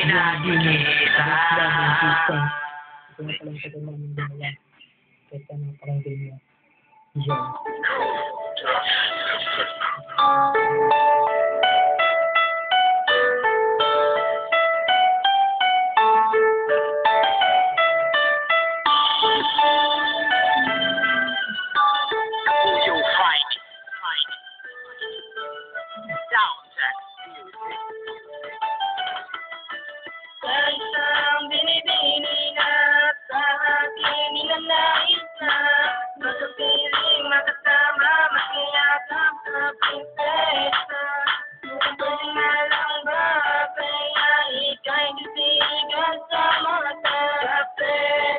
nakikita. Ito na palang tagal namin ginawa. Kaya na parang ganyan. Yan. Isang binibini na sa akin ninanais na magkapiling makasama, makiyakap sa prinsesa. Pwede nga lang ba kaya ika'y titigan sa mata? Kasi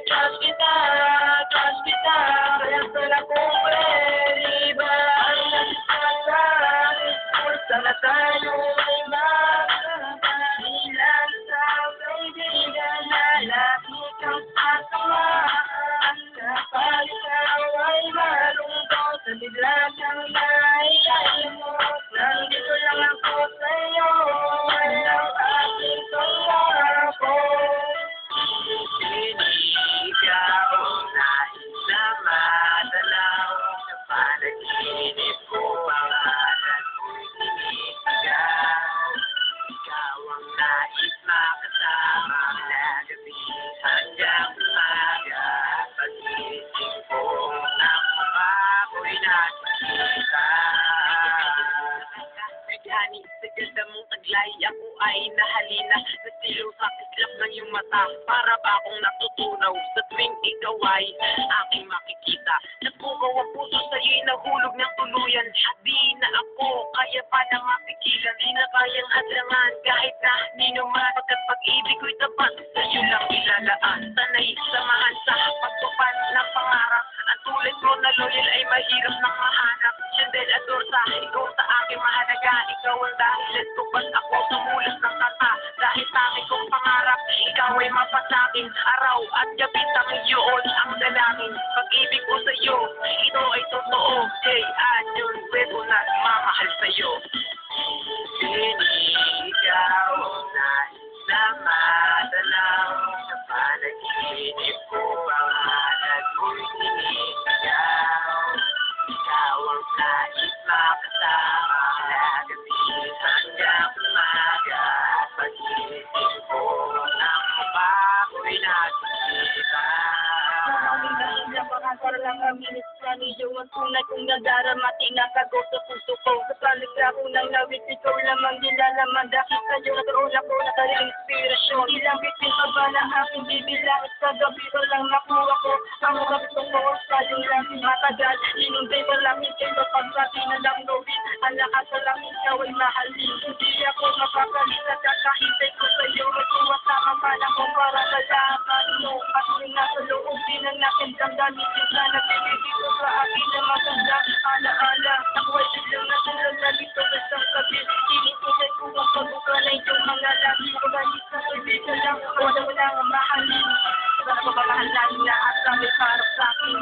crush kita, kaya pala kung pwede ba ang nagsasabi kung sana tayo ay magkakabilang sa kaibigan na lagi kang sasamahan. Kapag ikaw ay malungkot sa bigla kang nailimot, nandito lang ako sa'yo, walang aking pangako. Sinigaw na inamadalaw sa panaginip ko, pangalan mo'y sinisigaw. Ikaw ang nais makasama na gabi hanggang umaga. Pag-isip ko ang mukha ko'y nakikita. Naghani sa ganda mong taglay, ako ay nahalina. Nasilaw sa kislap ng iyong mata, para ba akong natutunaw sa tuwing ikaw ay aking makikita. Nagpugaw ang puso sa'yo'y nahulog ng tuluyan. Di na ako kaya pa na mapigilan, di na kayang hadlangan kahit na ninuman. Pagkat pag-ibig ko'y tapat, sa'yo lang ilalaan. Sanay samahan sa pagtupad ng pangarap. Ang tulad mo na loyal ay mahirap nang mahanap. Siyendel at Dorsa, ikaw sa aking mahalaga. Ikaw ang dahilan kung ba't ako tumulas ng kata. Dahil sa aking kong pangarap, ikaw ay mapasakin. Araw at gabi tanging yun ang dalangin. Pag-ibig ko sa'yo, ito ay totoo. Jay Anyon, pwede na mamahal sa'yo. Sinigaw na inamadalaw sa panaginip ko, pangalan mo'y sinisigaw. Ikaw ang nais makasama na gabi hanggang umaga. Pag-isip ko ng mukha ko'y nakikita. Maraming dahilan baka para lang aminit sa medyo ang tunay kong nadaramati nakago sa puso ko. Sa paligra ko ng lawit, ikaw lamang nilalaman. Dahil sa'yo nagkaroon ako na taring inspirasyon. Ilang bitin pa ba ng aking bibilang sa gabi walang nakuha ko. Ang mga gusto ko sa'yo lang matagal. Inunday walang hindi mapagsabi na lang gawin. Ang lakas sa lang ikaw ay mahalin. Hindi ako mapapalita at kakahintay ko sa'yo. Magsuwasama man ako para malaman mo. At yung nasa loob din ang aking damdamin. Na nagpipigil sa akin na magandang alaala. Ako ay biglang nasalala dito sa isang sabi. Inisipin ko ang pagbuka na itong mga lagi. Pagalit sa kaibigan lang. Wala ang mahalin. Sana mapapahalain lahat sa may parang sa akin.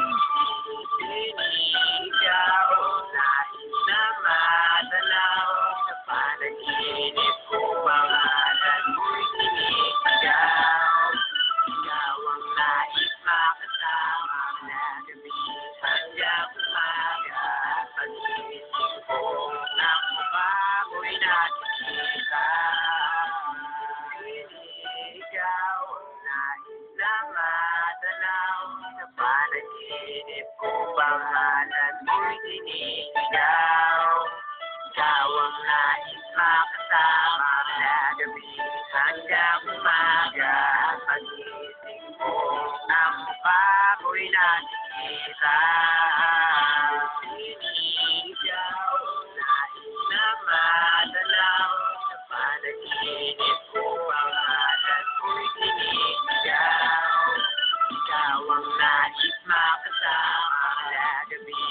Sinigaw na inamadalaw sa panaginip ko, pangalan mo'y sinisigaw. Ikaw ang nais makasama na gabi hanggang umaga. Pag-isip ko ng mukha ko'y nakikita. Sinigaw na inamadalaw sa panaginip ko, pangalan mo'y sinisigaw. Ikaw ang nais makasama na gabi hanggang umaga. Pag-isip ko ng mukha ko'y nakikita. Sinigaw na inamadalaw sa panaginip ko, pangalan mo'y sinisigaw. Ikaw ang nais makasama na gabi